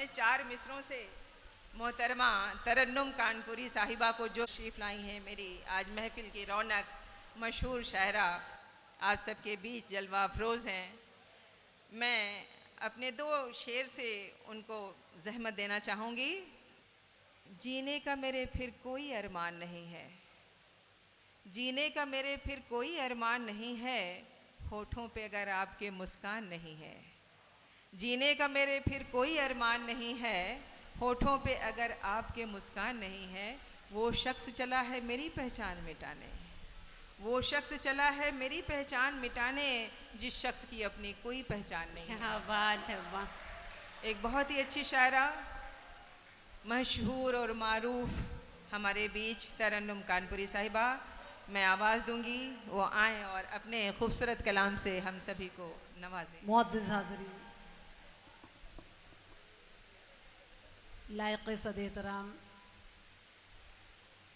4 मिसरों से मोहतरमा तरन्नुम कानपुरी साहिबा को जो तशरीफ़ लाई हैं, मेरी आज महफ़िल की रौनक, मशहूर शायरा आप सबके बीच जलवा अफरोज़ हैं। मैं अपने 2 शेर से उनको ज़हमत देना चाहूँगी। जीने का मेरे फिर कोई अरमान नहीं है, जीने का मेरे फिर कोई अरमान नहीं है, होठों पे अगर आपके मुस्कान नहीं है। जीने का मेरे फिर कोई अरमान नहीं है, होठों पे अगर आपके मुस्कान नहीं है। वो शख्स चला है मेरी पहचान मिटाने, वो शख्स चला है मेरी पहचान मिटाने, जिस शख्स की अपनी कोई पहचान नहीं है। क्या बात है, वाह। एक बहुत ही अच्छी शायरा, मशहूर और मारूफ हमारे बीच तरन्नुम कानपुरी साहिबा। मैं आवाज़ दूंगी, वो आएँ और अपने खूबसूरत कलाम से हम सभी को नवाजें। मुअज़्ज़िज़ हाज़रीन, लायक़ सद एहतराम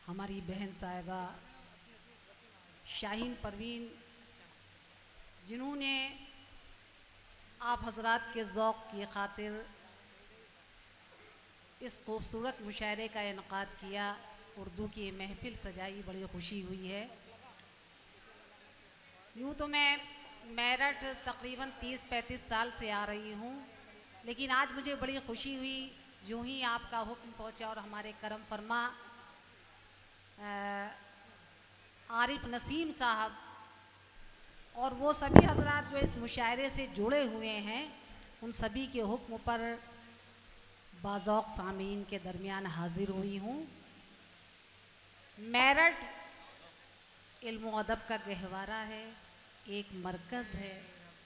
हमारी बहन साहिबा शाहीन परवीन, जिन्होंने आप हज़रात के ज़ौक़ की खातिर इस खूबसूरत मुशायरे का इनक़ाद किया, उर्दू की महफ़िल सजाई, बड़ी खुशी हुई है। यूँ तो मैं मेरठ तकरीबन 30-35 साल से आ रही हूँ, लेकिन आज मुझे बड़ी खुशी हुई यूँ ही आपका हुक्म पहुँचा और हमारे करम फरमा आरिफ नसीम साहब और वो सभी हज़रात जो इस मुशायरे से जुड़े हुए हैं, उन सभी के हुक्म पर बाज़ौक़ सामीन के दरमियान हाज़िर हुई हूँ। मेरठ इल्म अदब का गहवारा है, एक मरकज़ है।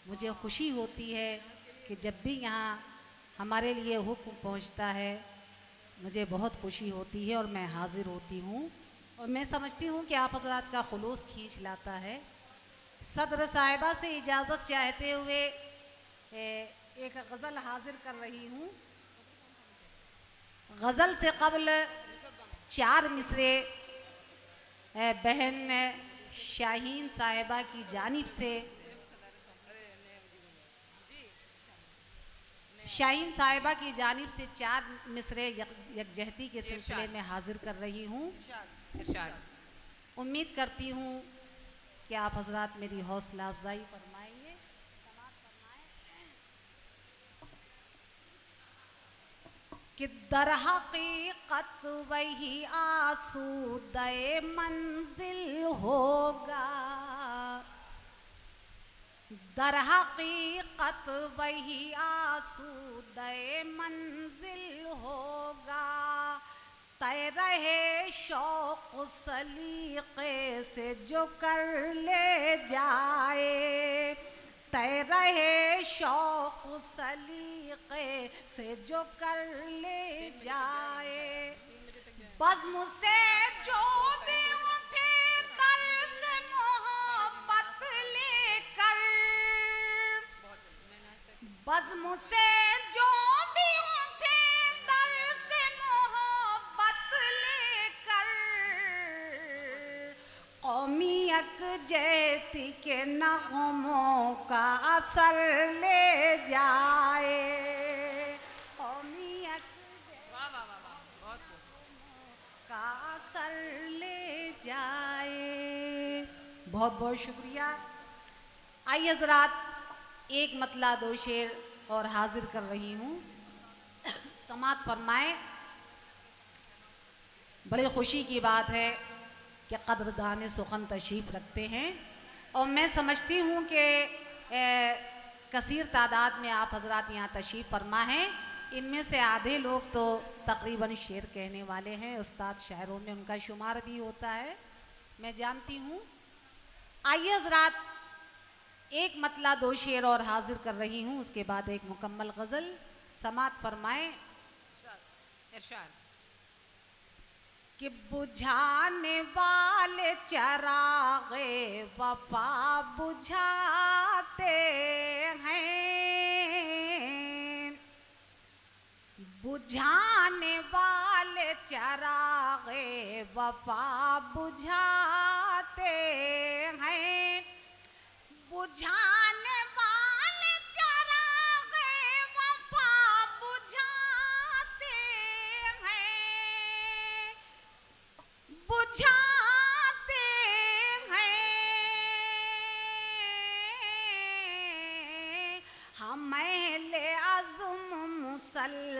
मुझे खुशी होती है कि जब भी यहाँ हमारे लिए हुक्म पहुँचता है, मुझे बहुत खुशी होती है और मैं हाज़िर होती हूँ। और मैं समझती हूँ कि आप हज़रात का खुलूस खींच लाता है। सदर साहिबा से इजाज़त चाहते हुए एक गज़ल हाज़िर कर रही हूँ। गज़ल से कबल 4 मिसरे बहन शाहीन साहिबा की जानिब से, शाहीन साहिबा की जानिब से 4 मिसरे यकजहती के सिलसिले में हाज़िर कर रही हूँ। उम्मीद करती हूँ कि आप हज़रात मेरी हौसला अफजाई फरमाएंगे। कि दर हकीकत वही आसूदे मंजिल होगा, दर हकीकत वही आसूदे मंजिल होगा। तय रहे शौक़ सलीक़े से जो कर ले जाए, तय रहे शौक़ सलीक़े से जो कर ले जाए। बज़्म से जो भी उठे दर से मोहब्बत लेकर, बज़्म से जो भी उठे दर से मोहब्बत लेकर, कौमी यकजहती के नग़मों का असर ले जाए। कौमी यकजहती का असर ले जाए। बहुत बहुत शुक्रिया। आइए हज़रात, एक मतला 2 शेर और हाजिर कर रही हूँ, समात फरमाएं। बड़ी खुशी की बात है कि कदरदान सुखन तशरीफ़ रखते हैं और मैं समझती हूँ कि कसीर तादाद में आप हज़रात यहाँ तशरीफ़ फरमा हैं। इनमें से आधे लोग तो तकरीबन शेर कहने वाले हैं, उस्ताद शायरों में उनका शुमार भी होता है, मैं जानती हूँ। आइए हज़रात, एक मतला 2 शेर और हाजिर कर रही हूँ, उसके बाद एक मुकम्मल गज़ल। समात फरमाएं। कि बुझाने वाले चरागे वफा बुझाते हैं, बुझाने वाले चरागे वफा बुझाते हैं, बुझाने वाले चरागे वफा बुझाते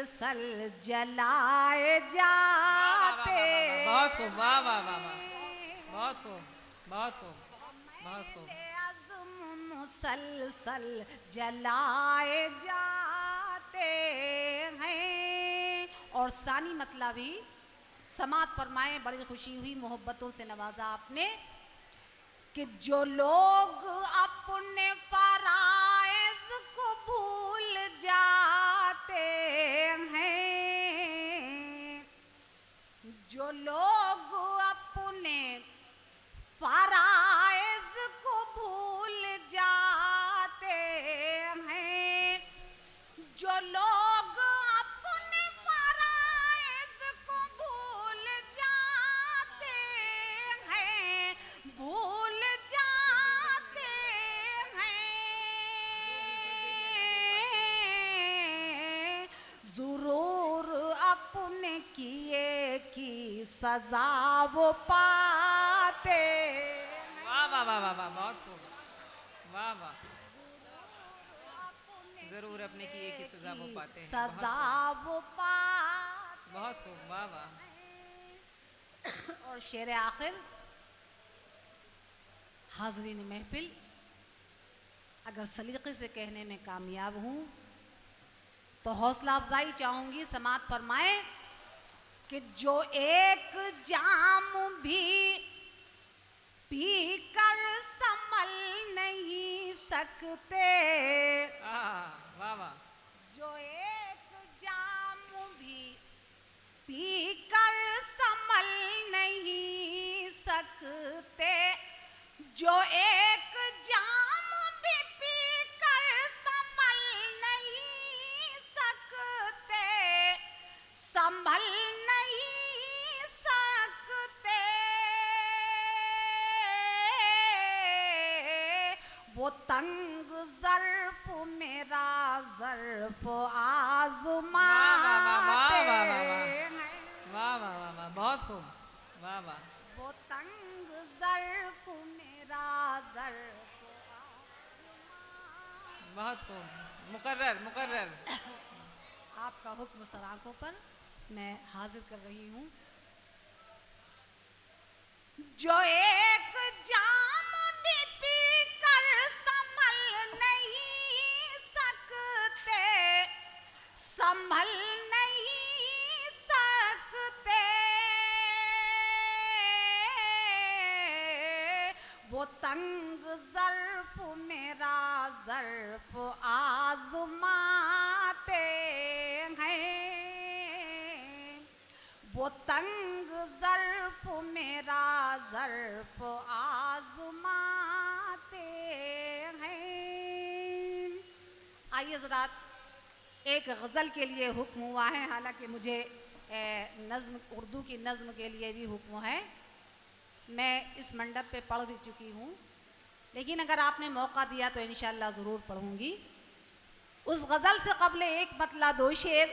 सल जलाए जाते। बहुत खूब, वाह वाह वाह वाह, बहुत खूब, बहुत खूब, बहुत खूब। अज़्म मुसलसल जलाए जाते हैं। और सानी मतलब भी समात फरमाए, बड़ी खुशी हुई, मोहब्बतों से नवाजा आपने, कि जो लोग अपने फराइज़ को भूल जाते हैं, जो लोग अपने फराइज़ को भूल जाते हैं, जो लोग अपने फराइज़ को भूल जाते हैं, भूल जाते हैं, ज़रूर अपने किए की सजा वो पाते। वाह वाह वाह वाह वाह, बहुत खूब, वाह वाह। जरूर अपने किए की सजा वो पाते हैं, सजा वो पाते। बहुत खूब, वाह वाह। और शेर आखिर, हाज़रीन महफिल, अगर सलीक़े से कहने में कामयाब हूँ तो हौसला अफजाई चाहूँगी, समात फरमाए कि जो एक जाम भी पी कर संभल नहीं सकते, वाह वाह, जो एक जाम भी पी कर संभल नहीं सकते, जो एक जाम भी पी कर संभल नहीं सकते, संभल नहीं सकते, वो तंग ज़र्फ़ मेरा ज़र्फ़ आज़माते हैं। वाह वाह वाह वाह, बहुत खूब, वाह वाह। वो तंग ज़र्फ़ मेरा ज़र्फ़ बहुत खूब, मुकर्रर मुकर्रर। आपका हुक्म सर आंखों पर मैं हाजिर कर रही हूँ। जो एक जाम भी पी कर संभल नहीं सकते, संभल नहीं सकते, वो तंग ज़र्फ़ मेरा ज़र्फ़ आज़माते हैं, वो तंग ज़र्फ़ मेरा ज़र्फ़ आज़माते हैं। आइए ज़रा एक गज़ल के लिए हुक्म हुआ है, हालांकि मुझे नज़्म, उर्दू की नज़्म के लिए भी हुक्म है, मैं इस मंडप पे पढ़ भी चुकी हूँ, लेकिन अगर आपने मौका दिया तो इंशाअल्लाह ज़रूर पढ़ूँगी। उस गज़ल से कबल एक मतला दो शेर,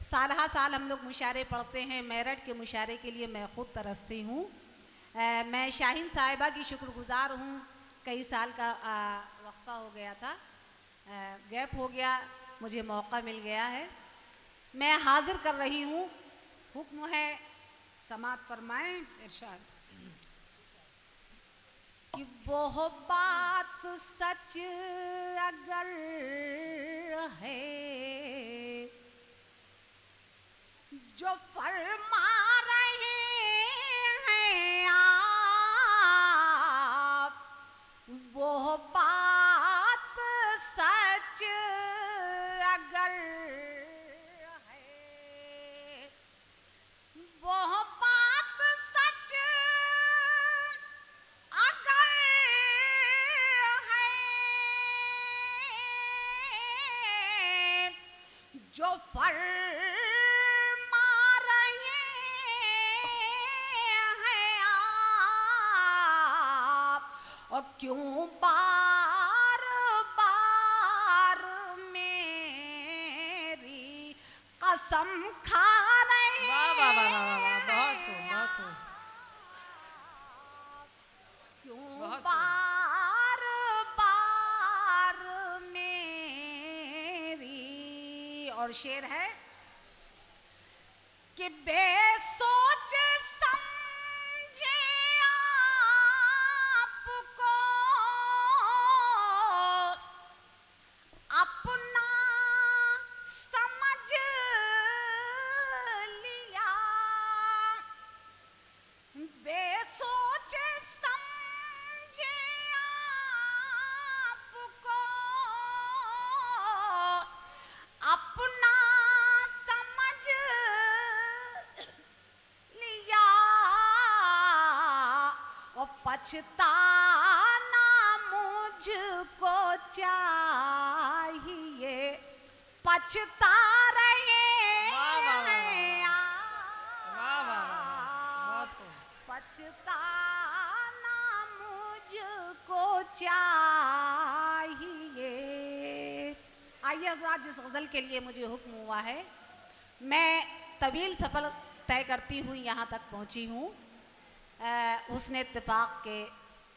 साल साल हम लोग मुशायरे पढ़ते हैं, मेरठ के मुशायरे के लिए मैं ख़ुद तरसती हूँ। मैं शाहीन साहिबा की शुक्रगुज़ार हूँ, कई साल का वक्फ़ा हो गया था, गैप हो गया, मुझे मौका मिल गया है, मैं हाजिर कर रही हूँ। हुक्म है, समात फरमाएं, इरशाद। कि वो बात सच अगर है जो फरमा रहे हैं आप, वो बात सच अगर है, वो बात सच अगर है, जो फरमा रहे हैं आप, और क्यों बार बार मेरी कसम खा रहे हैं। वाह वाह वाह वाह वाह, बहुत खूब, बहुत खूब, क्यों बहुत बार बार मेरी। और शेर है, कि बेसोच समझे आपको अपना समझ लिया, बेसोच समझे आपको अपना समझ लिया, और पछताना मुझको चाहिए, पछता रहे पछताना मुझको चाहिए। आइए हज़रात, जिस गज़ल के लिए मुझे हुक्म हुआ है, मैं तवील सफ़र तय करती हुई यहाँ तक पहुँची हूँ। उसने इत्तेफाक के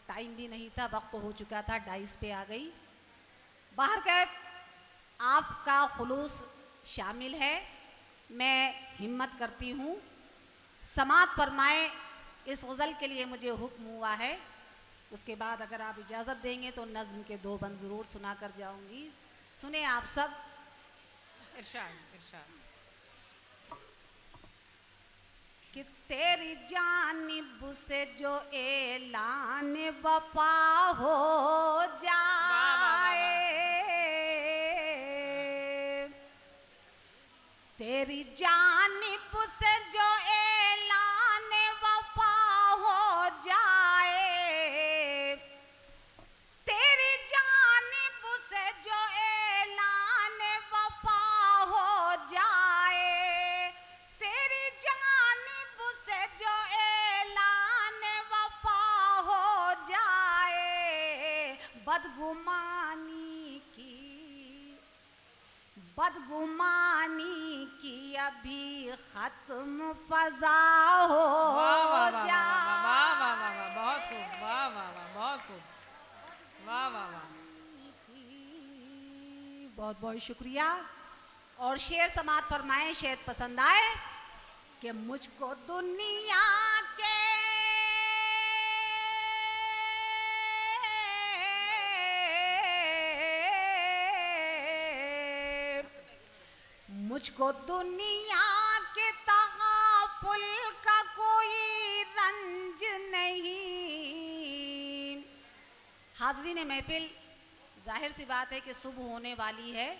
टाइम भी नहीं था, वक्त हो चुका था, 2:30 पे आ गई। बाहर का आपका खुलूस शामिल है, मैं हिम्मत करती हूँ, समात फरमाए। इस गज़ल के लिए मुझे हुक्म हुआ है, उसके बाद अगर आप इजाज़त देंगे तो नज़्म के 2 बंद ज़रूर सुना कर जाऊँगी। सुने आप सब। इरशाद इरशाद। कि तेरी जानिब से जो ऐलान वफा हो जाए, तेरी जानिब से जो ऐलान वफा हो जाए, तेरी जानिब से जो ऐलान वफा हो जाए, तेरी जानिब से जो ऐलान वफा हो जाए, बदगुमानी की अभी खत्म फजा हो जाए। बहुत खूब, वाह वाह वाह, बहुत खूब, वाह वाह वाह। बहुत बहुत शुक्रिया। और शेर समात फरमाए, शायद पसंद आए। कि मुझको दुनिया के मुझको दुनिया के तगाफुल का कोई रंज नहीं। हाज़रीन महफिल, जाहिर सी बात है कि सुबह होने वाली है।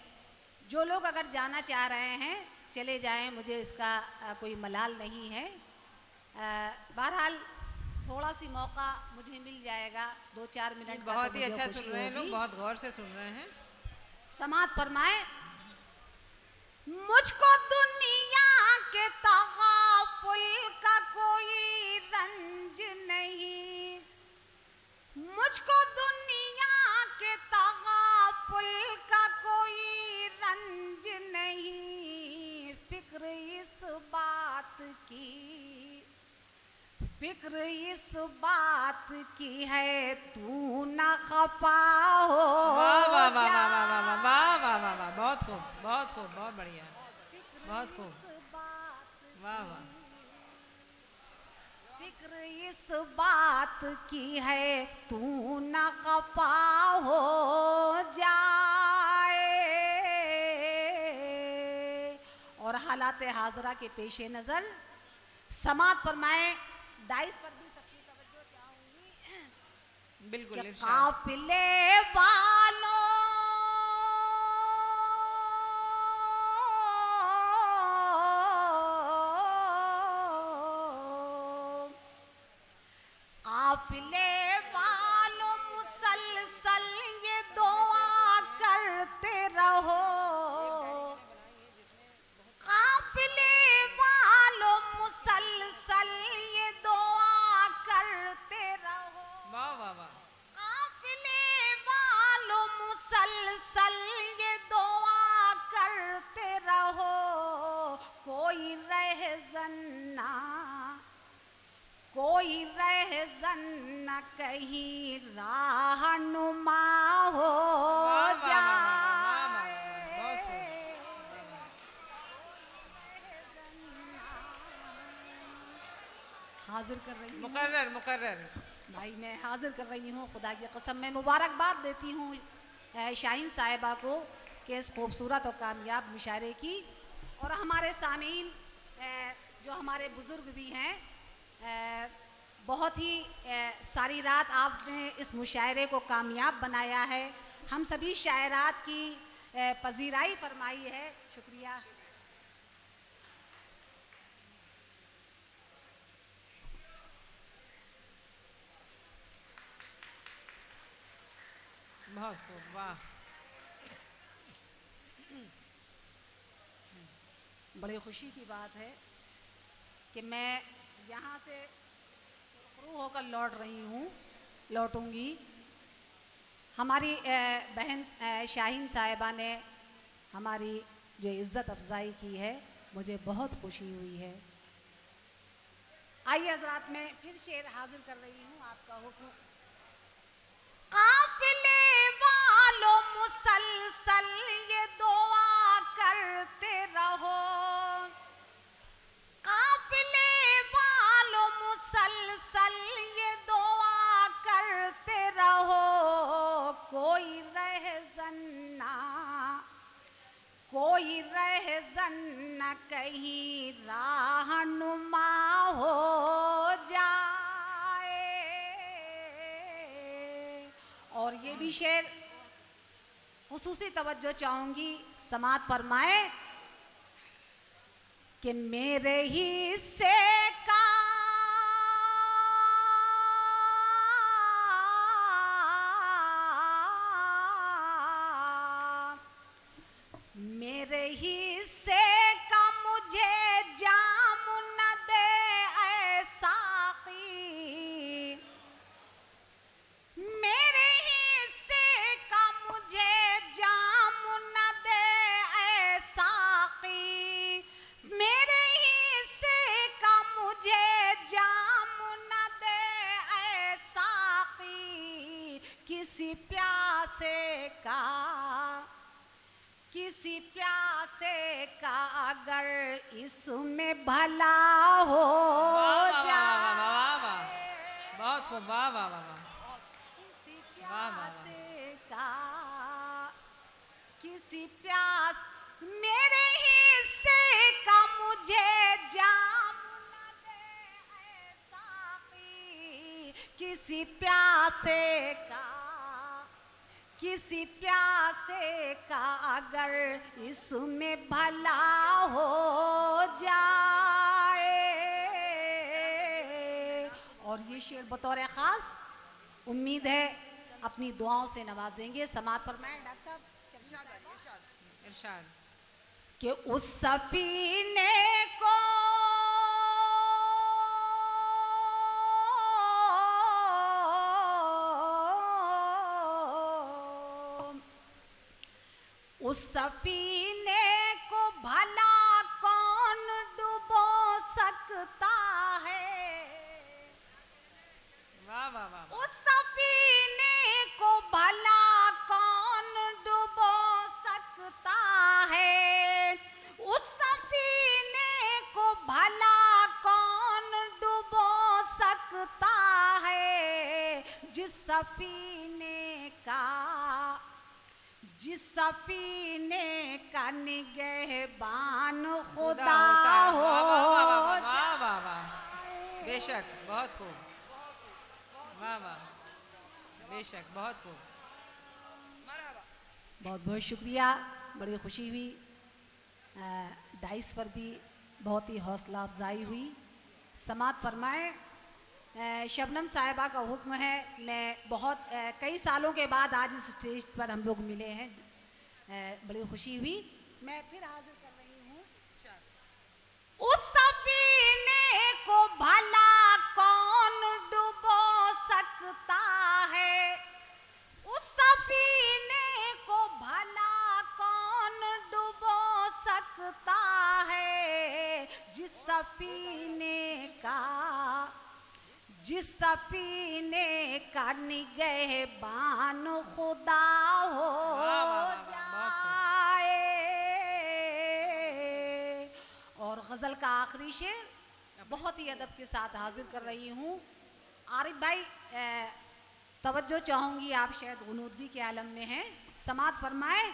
जो लोग अगर जाना चाह रहे हैं चले जाएं, मुझे इसका कोई मलाल नहीं है। बहरहाल थोड़ा सी मौका मुझे मिल जाएगा, 2-4 मिनट। बहुत ही अच्छा सुन रहे हैं लोग, बहुत गौर से सुन रहे हैं। समात फरमाए। मुझको दुनिया के तगाफुल का कोई रंज नहीं, मुझको दुनिया के तगाफुल का कोई रंज नहीं। फिक्र इस बात की है तू ना खफा हो वाह, बहुत खूब, बहुत खूब, बहुत बढ़िया, बहुत खूब, वाह वाह। फिक्र इस बात की है तू ना खफा हो जाए। और हालात हाजरा के पेश नज़र समात फरमाए। 22 पर भी सबकी तवज्जो चाहूंगी। बिल्कुल इरशाद। काफिले वालों मुसलसल ये दुआ करते रहो। काफिले वालों मुसलसल ये दुआ करते रहो। वाह वाह वाह। काफिले वालों मुसलसल ये दुआ करते रहो। कोई रहज़न न कहीं राहनुमा हो जाए। हाजिर कर रही हूँ। मुकर्रर मुकर्रर। भाई मैं हाजिर कर रही हूँ, खुदा की कसम मैं मुबारकबाद देती हूँ शाहीन साहिबा को कि इस खूबसूरत और कामयाब मुशायरे की। और हमारे सामीन जो हमारे बुज़ुर्ग भी हैं, बहुत ही सारी रात आपने इस मुशायरे को कामयाब बनाया है, हम सभी शायरात की पजीराई फरमाई है, शुक्रिया। बहुत खूब, वाह। बड़ी खुशी की बात है कि मैं यहाँ से शुरू होकर लौटूंगी। हमारी बहन शाहीन साहिबा ने हमारी जो इज़्ज़त अफजाई की है, मुझे बहुत खुशी हुई है। आइए हज़रात, मैं फिर शेर हाजिर कर रही हूँ, आपका हुक्म। काफिले वालों मुसलसल ये दुआ करते रहो, काफिले वालों मुसलसल ये दुआ करते रहो, कोई रहज़न न कहीं राहनुमा हो जाए। और ये भी शेर खुसूसी तवज्जो चाहूंगी, समात फरमाए कि मेरे हिस्से का मेरे हिस्से का मुझे जाम न दे ऐ साक़ी, मेरे हिस्से का मुझे जाम न दे ऐ साक़ी, मेरे हिस्से का मुझे जाम न दे ऐ साक़ी, किसी प्यासे का अगर इसमें भला हो जाए। बहुत खूब, वाह वाह वाह वाह। किसी प्यासे का किसी प्यास, मेरे हिस्से का मुझे जाम न दे ऐ साक़ी, किसी प्यासे का अगर इसमें भला हो जाए। और ये शेर बतौर ख़ास उम्मीद है अपनी दुआओं से नवाजेंगे। समात फरमाएं डॉक्टर साहब, इरशाद। कि उस सफीने को भला कौन डुबो सकता है, वाह वाह वाह। उस सफीने को भला कौन डुबो सकता है, उस सफीने को भला कौन डुबो सकता है, जिस सफीने का निगहबान खुदा हो। वाह वाह वाह, बेशक, बहुत खूब, वाह वाह, बेशक, बहुत खूब। बहुत बहुत शुक्रिया, बड़ी खुशी हुई। डाइस पर भी बहुत ही हौसला अफजाई हुई। समात फरमाए। शबनम साहिबा का हुक्म है, मैं बहुत कई सालों के बाद आज इस स्टेज पर हम लोग मिले हैं, बड़ी खुशी हुई। मैं फिर हाजिर कर रही हूँ। उस सफीने को भला कौन डुबो सकता है, उस सफीने को भला कौन डुबो सकता है, जिस सफीने का निगहबान खुदा हो जाए। और गजल का आखिरी शेर बहुत ही अदब के साथ हाजिर कर रही हूँ। आरिफ भाई तवज्जो चाहूंगी, आप शायद गुनूदगी के आलम में हैं। समात फरमाए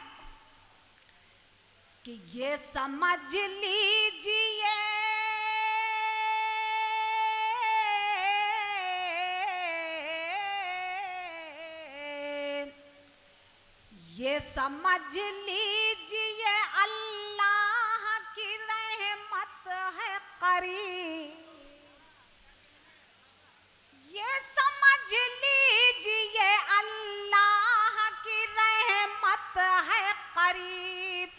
कि ये समझ लीजिए ये समझ लीजिए अल्लाह की रहमत है करीब, ये समझ लीजिए अल्लाह की रहमत है करीब,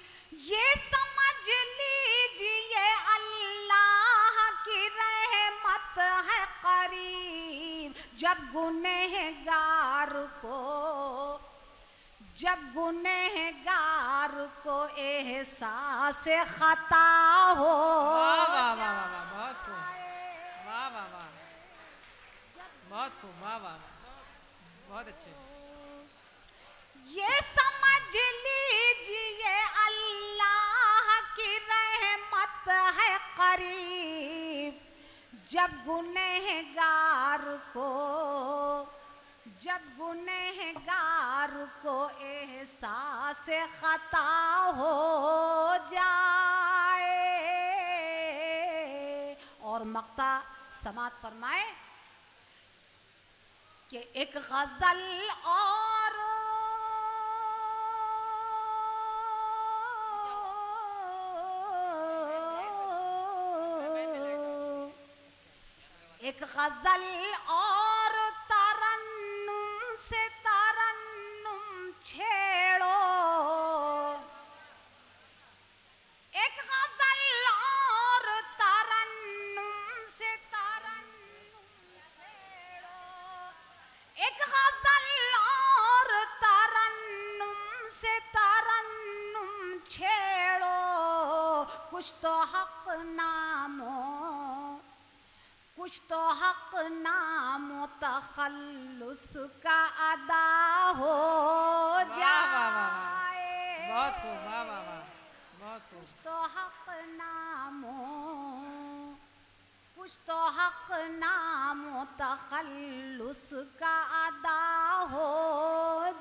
ये समझ लीजिए अल्लाह की रहमत है करीब। जब गुनहगार को एहसास खता हो, वाह वाह वाह वाह वाह, बहुत खूब, वाह वाह वाह, बहुत खूब, वाह वाह, बहुत अच्छे। ये समझ लीजिए अल्लाह की रहमत है करीब। जब गुनहगार को एहसास खता हो जाए। और मक्ता समात फरमाए कि एक गजल और एक गजल और तरन्नुम से तरन्नुम छेड़ो, एक गजल और तरन्नुम से तरन्नुम छेड़ो, एक गजल और तरन्नुम से तरन्नुम छेड़ो। कुछ तो हक नामो तखल्लुस का अदा हो जाए। बहुत खूब, वाह वाह वाह, बहुत खूब। कुछ तो हक नामो तखल्लुस का अदा हो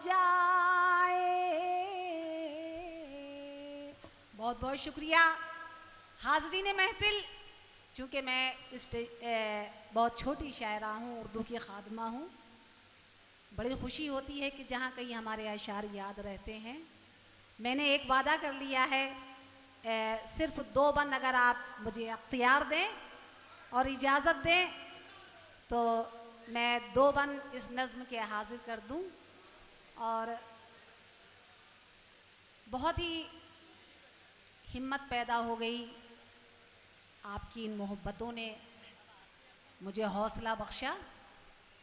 जाए। बहुत बहुत शुक्रिया हाज़रीन महफिल। चूँकि मैं बहुत छोटी शायरा हूँ, उर्दू की खादमा हूँ, बड़ी खुशी होती है कि जहाँ कहीं हमारे अशार याद रहते हैं। मैंने एक वादा कर लिया है, सिर्फ 2 बंद अगर आप मुझे अख्तियार दें और इजाज़त दें तो मैं 2 बंद इस नज़्म के हाजिर कर दूँ। और बहुत ही हिम्मत पैदा हो गई, आपकी इन मोहब्बतों ने मुझे हौसला बख्शा।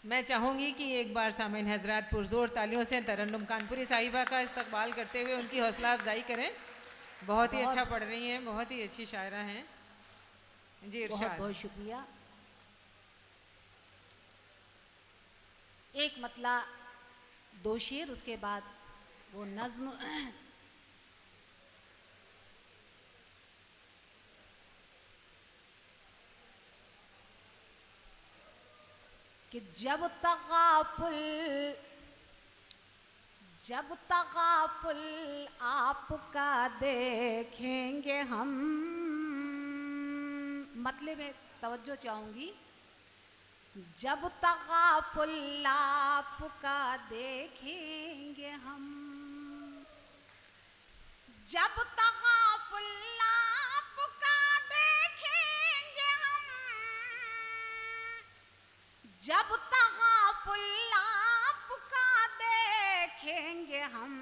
मैं चाहूँगी कि एक बार सामीन हजरात पुरजोर तालियों से तरन्नुम कानपुरी साहिबा का इस्तकबाल करते हुए उनकी हौसला अफजाई करें। बहुत ही अच्छा पढ़ रही हैं, बहुत ही अच्छी शायरा हैं जी। इरशाद। बहुत बहुत शुक्रिया। एक मतला 2 शेर, उसके बाद वो नज़्म। कि जब तगाफुल आपका देखेंगे हम, मतलब में तवज्जो चाहूँगी। जब तगाफुल आपका देखेंगे हम, जब तगाफुल आपका देखेंगे हम, जब तगाफुल आपका देखेंगे हम,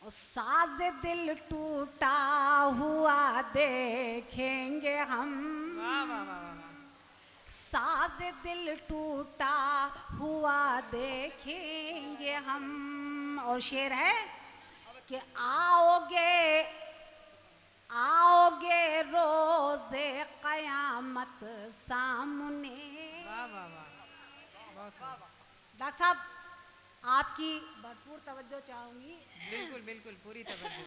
और साज़ दिल टूटा हुआ देखेंगे हम। वाह वाह वाह वाह। साज़ दिल टूटा हुआ देखेंगे हम। और शेर है कि आओगे रोज़े क़यामत सामने। वाह वाह वाह, बहुत वाह। डॉक्टर साहब आपकी भरपूर तवज्जो चाहूँगी। बिल्कुल बिल्कुल, पूरी तवज्जो।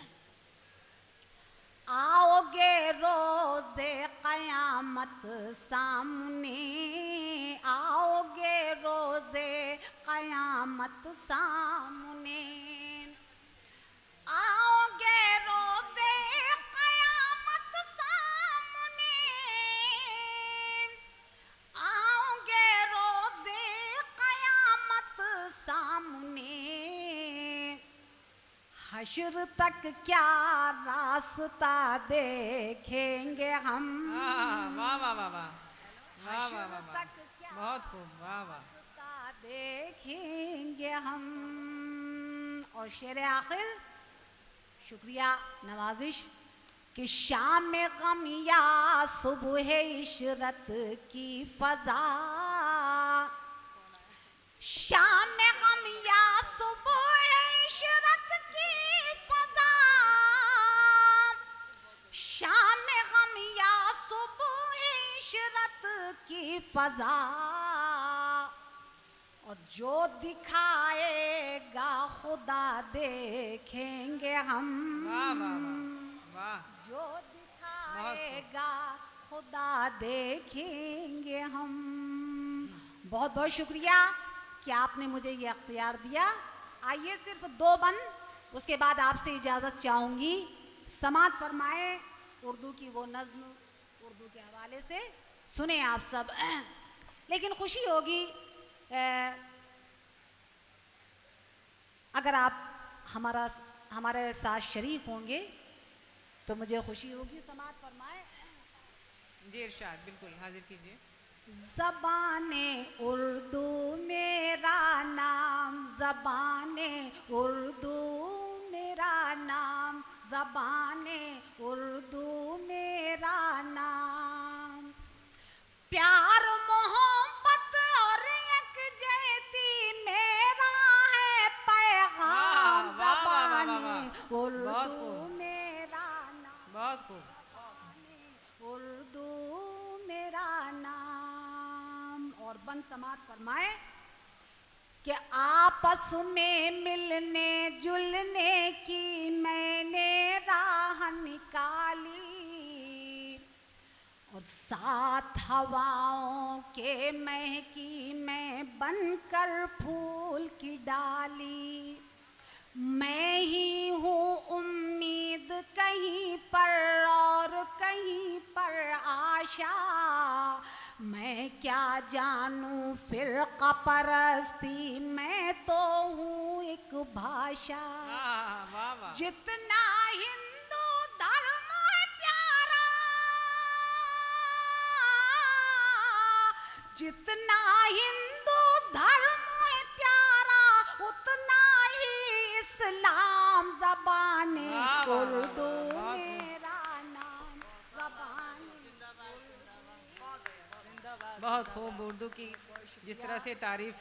आओगे रोज़े क़यामत सामने, आओगे रोज़े क़यामत सामने, आओगे रोज़े क़यामत सामने, आओगे रोज़े क़यामत सामने, हश्र तक क्या रास्ता देखेंगे हम। वाह वाह वाह वाह वाह वाह वाह वाह, तक क्या बहुत खूब, वाह वाह। रास्ता देखेंगे हम। और शेर आखिर, शुक्रिया नवाजिश, कि शाम गम या सुबह इशरत की फजा, शाम गम या सुबह इशरत की फजा, शाम गम या सुबह इशरत की फजा, और जो दिखाएगा खुदा देखेंगे हम। वाह वाह वाह वाह, जो दिखाएगा खुदा देखेंगे हम। बहुत बहुत शुक्रिया कि आपने मुझे ये अख्तियार दिया। आइए सिर्फ 2 बंद, उसके बाद आपसे इजाज़त चाहूँगी। समात फरमाए उर्दू की वो नज़्म, उर्दू के हवाले से सुने आप सब। लेकिन खुशी होगी अगर आप हमारे साथ शरीक होंगे तो मुझे खुशी होगी। समात फरमाए। जी इरशाद, बिल्कुल हाजिर कीजिए। ज़बाने उर्दू मेरा नाम, ज़बाने उर्दू मेरा नाम, ज़बाने उर्दू मेरा नाम, प्यार मोहब्बत और यकजहती मेरा है पैगाम। ज़बाने उर्दू मेरा नाम, बहुत खूब, उर्दू मेरा नाम। और बन समात फरमाए कि आपस में मिलने जुलने की मैंने राह निकाली, और साथ हवाओं के महकी मैं बनकर फूल की डाली। मैं ही हूँ उम्मीद कहीं पर और कहीं पर आशा, मैं क्या जानूं फ़िरक़ा परस्ती, मैं तो हूँ एक भाषा। वाह वाह, जितना हिंदू धर्म है प्यारा, जितना हिंदू धर्म है प्यारा, उतना ही इस्लाम। ज़बाने उर्दू मेरा नाम, ज़बाने। बहुत खूब। उर्दू की जिस तरह से तारीफ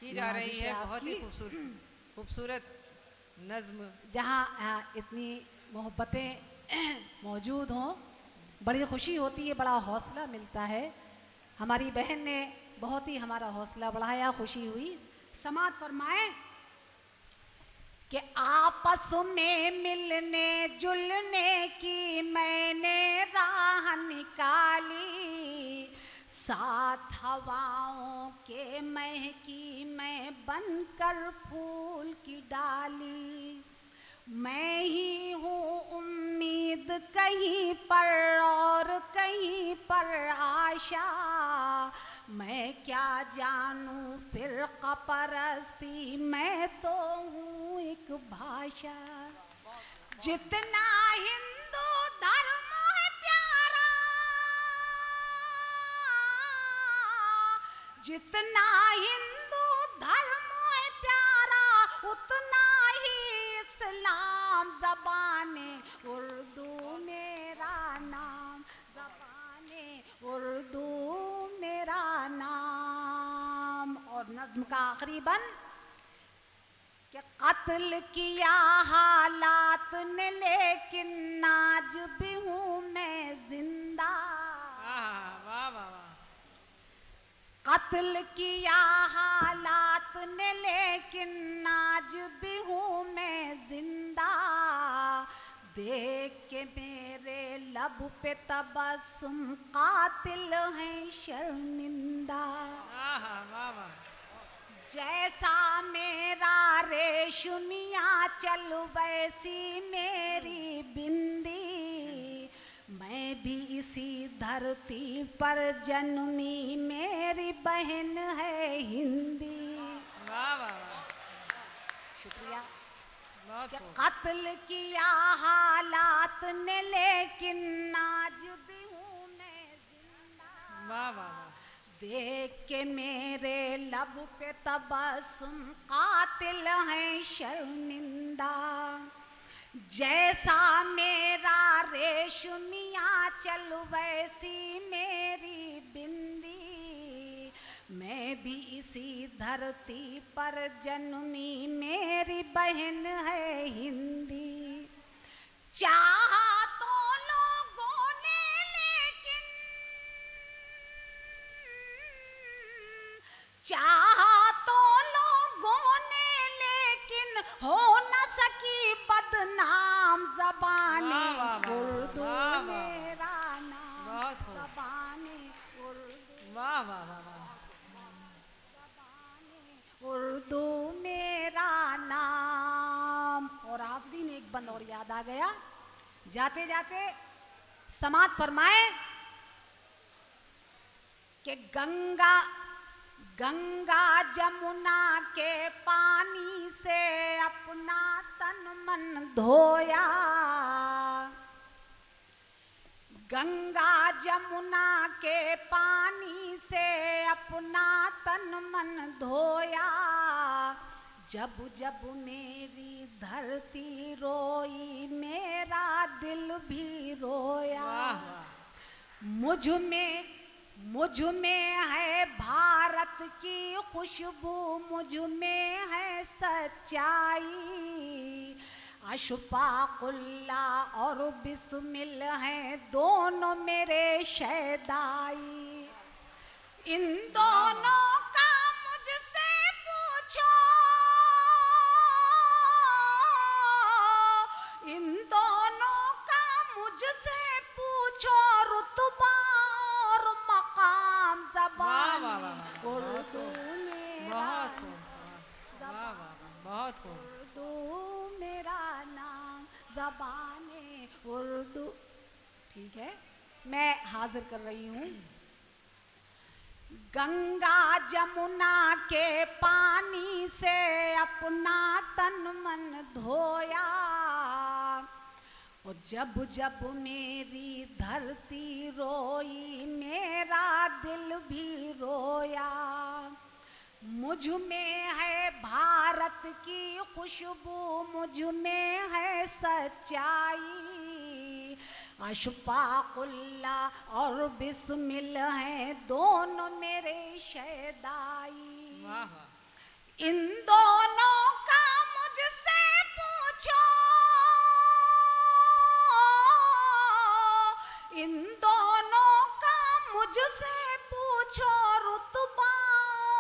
की जा रही है, बहुत ही खूबसूरत नज़्म। जहाँ इतनी मोहब्बतें मौजूद हों, बड़ी खुशी होती है, बड़ा हौसला मिलता है। हमारी बहन ने बहुत ही हमारा हौसला बढ़ाया, खुशी हुई। समात फरमाएं कि आपस में मिलने जुलने की मैंने राह निकाली, साथ हवाओं के महकी मैं बनकर फूल की डाली। मैं ही हूँ उम्मीद कहीं पर और कहीं पर आशा, मैं क्या जानूं फ़िरक़ा परस्ती, मैं तो हूँ एक भाषा। जितना हिंदू धर्म है प्यारा, जितना हिंदू धर्म है प्यारा, उतना ही इस्लाम। ज़बाने उर्दू मेरा नाम, ज़बाने उर्दू मेरा नाम। और नज़्म का आखिरी बंद कि कत्ल किया हालात ने लेकिन नाज भी हूँ मैं जिंदा। वाह वाह वाह, कत्ल किया हालात ने लेकिन नाज भी हूँ मैं जिंदा। देख के मेरे लब पे तबस्सुम कातिल है शर्मिंदा। वाह वाह। जैसा मेरा रेशमिया चल वैसी मेरी बिंदी, मैं भी इसी धरती पर जन्मी मेरी बहन है हिंदी। वाह वाह वाह, शुक्रिया। बहुत कि खूब। कत्ल किया हालात ने लेकिन आज भी हूँ मैं जिंदा। वाह वाह वाह। देख के मेरे लब पे तबस्सुम कातिल है शर्मिंदा। जैसा मेरा रेशमिया चल वैसी मेरी बिंदी, मैं भी इसी धरती पर जन्मी मेरी बहन है हिंदी। चाहा तो लोगों ने लेकिन, चाहा तो लोगों ने लेकिन हो न सकी बदनाम ज़बाने वाह, वाह, वाह, उर्दू वाह, वाह, मेरा नाम। बहुत खूब। ज़बाने उर्दू, वाह वाह वाह वाह। उर्दू मेरा नाम। और हाज़रीन एक बंद और याद आ गया, जाते जाते समात फरमाए कि गंगा गंगा जमुना के पानी से अपना तन मन धोया। गंगा जमुना के पानी से अपना तन मन धोया। जब जब मेरी धरती रोई मेरा दिल भी रोया। वाह वाह। मुझ में है भारत की खुशबू, मुझ में है सच्चाई। अशफाकुल्ला और बिस्मिल हैं दोनों मेरे शहदाई। इन दोनों का मुझसे पूछो, इन दोनों का मुझसे पूछो रुतबा और मकाम। ज़बान वाह, वाह, वाह, वाह, उर्दू मेरा बहुत खूब। वाह वाह वाह, बहुत खूब। उर्दू मेरा नाम, ज़बाने उर्दू। ठीक है, मैं हाजिर कर रही हूँ। गंगा जमुना के पानी से अपना तन मन धोया। और जब जब मेरी धरती रोई मेरा दिल भी रोया। मुझ में है भारत की खुशबू, मुझ में है सच्चाई। अशफाकुल्ला और बिस्मिल हैं दोनों मेरे शहदाई। वाह वाह। इन दोनों का मुझसे पूछो, इन दोनों का मुझसे पूछो रुतबा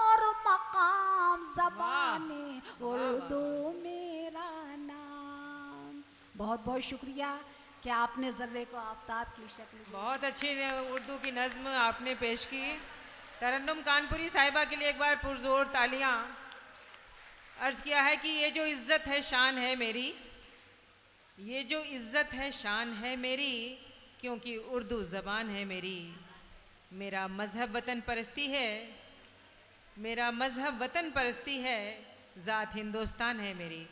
और मकाम। ज़बाने उर्दू मेरा नाम। बहुत बहुत शुक्रिया कि आपने ज़र्रे को आफ्ताब की शक्ल दी। बहुत अच्छी उर्दू की नज़्म आपने पेश की। तरन्नुम कानपुरी साहिबा के लिए एक बार पुरजोर तालियां। अर्ज़ किया है कि ये जो इज़्ज़त है शान है मेरी, ये जो इज़्ज़त है शान है मेरी, क्योंकि उर्दू ज़बान है मेरी। मेरा मज़हब वतन परस्ती है, मेरा मज़हब वतन परस्ती है, ज़ात हिंदुस्तान है मेरी।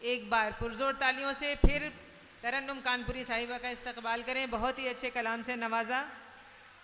एक बार पुरजोर तालियों से फिर तरन्नुम कानपुरी साहिबा का इस्तकबाल करें। बहुत ही अच्छे कलाम से नवाजा।